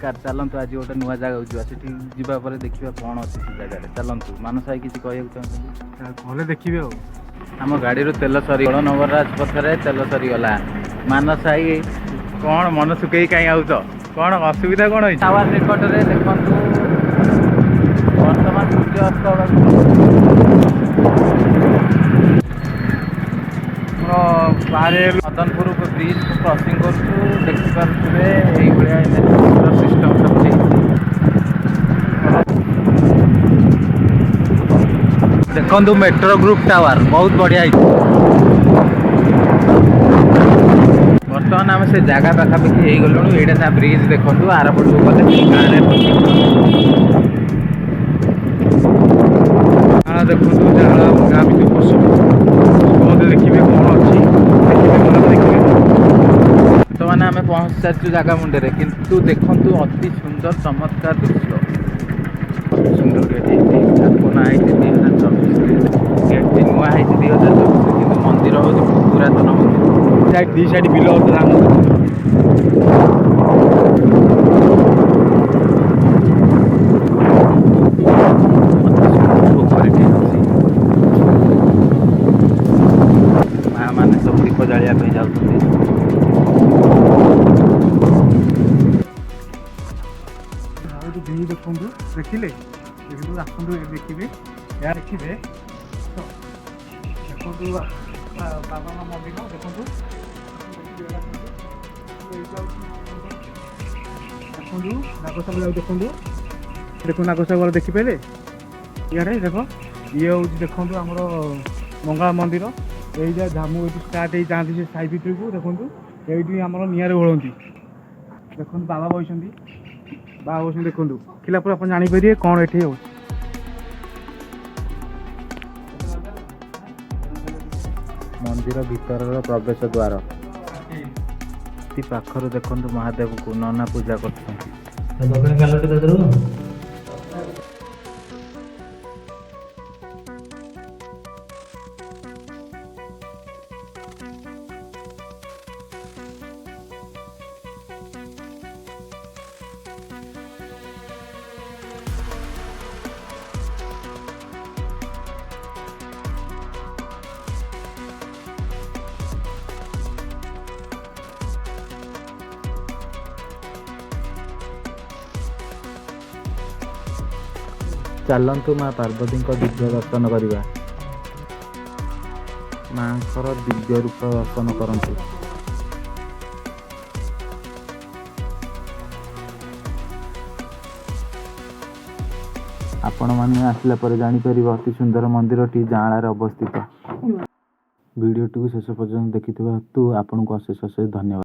नमस्कार चलतु आज गोटे नुआ जगह जावा देखा कौन अच्छी से जगह चलतु मानस भाई किसी कहना देखिए आम गाड़ी तेल सरी नवराज पथर तेल सरीगला मानस भाई कौन मन सुखे कहीं आउच कौन असुविधा कौन है टावर निकट में देखु बर्तमान सूर्य अस्त बाहर मदनपुर ब्रिज को क्रॉसिंग कर देखिपे सिस्टम सब देखु मेट्रो ग्रुप टावर बहुत बढ़िया बर्तमान आम से जगह पाखापाखि हो गलु ये ब्रिज देखु आर पट गले गाँव देखु गाँ भी पशु देखिए कौन अच्छी देखिए बर्तमान आम पहुँच सारी जगह मुंडे किंतु देखु अति सुंदर चमत्कार दृश्य अति सुंदर गेट स्थापना है 2024 गेट नुआ है 2024 कि मंदिर हूँ पुरातन मंदिर दी साइड बिल माँ मैंने सब दीप जाया जाऊँ देखु देखिले आसतु देखिए या देखिए देखु बाबा मंदिर देखु देखु नागसागर देखु देखो नागसागर देखिपारे इे देख ये हूँ देखो आमर मंगला मंदिर यही झामू स्टार्ट हो जाती से साई भितर को देखु ये आम निआरे ओढ़ती देखो बाबा बस बाबा बस देखु खिला आप जापर कौन ये हो मंदिर भीतर प्रवेश द्वार पाखर देखु महादेव को नना पूजा कर चलतु माँ पार्वती दिव्य दर्शन करवा माँ दिव्य रूप दर्शन करंतु आपण माने आसला पर जानी परिबा अति सुंदर मंदिर टी जांळार अवस्थित वीडियो टी शेष पर्यंत देखिथिबा हेतु आपनको अशेष अशेष धन्यवाद।